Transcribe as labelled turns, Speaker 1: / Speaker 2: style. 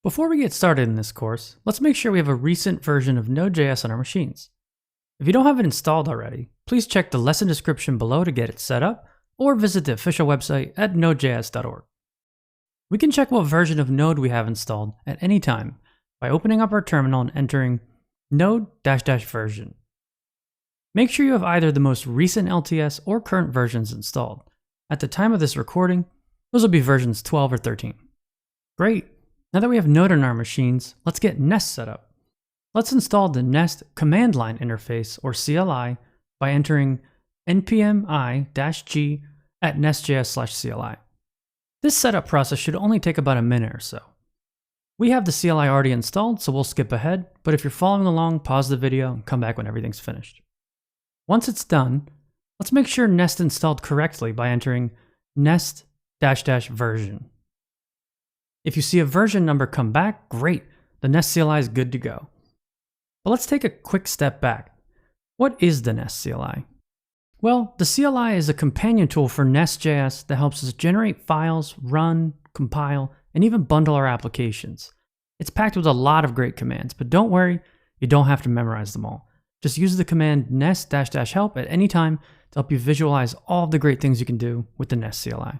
Speaker 1: Before we get started in this course, let's make sure we have a recent version of Node.js on our machines. If you don't have it installed already, please check the lesson description below to get it set up, or visit the official website at nodejs.org. We can check what version of Node we have installed at any time by opening up our terminal and entering node-version. Make sure you have either the most recent LTS or current versions installed. At the time of this recording, those will be versions 12 or 13. Great! Now that we have Node on our machines, let's get Nest set up. Let's install the Nest command line interface, or CLI, by entering npm i-g at nestjs/cli. This setup process should only take about a minute or so. We have the CLI already installed, so we'll skip ahead, but if you're following along, pause the video and come back when everything's finished. Once it's done, let's make sure Nest installed correctly by entering nest-version. If you see a version number come back, great, the Nest CLI is good to go. But let's take a quick step back. What is the Nest CLI? Well, the CLI is a companion tool for Nest.js that helps us generate files, run, compile, and even bundle our applications. It's packed with a lot of great commands, but don't worry, you don't have to memorize them all. Just use the command nest-help at any time to help you visualize all of the great things you can do with the Nest CLI.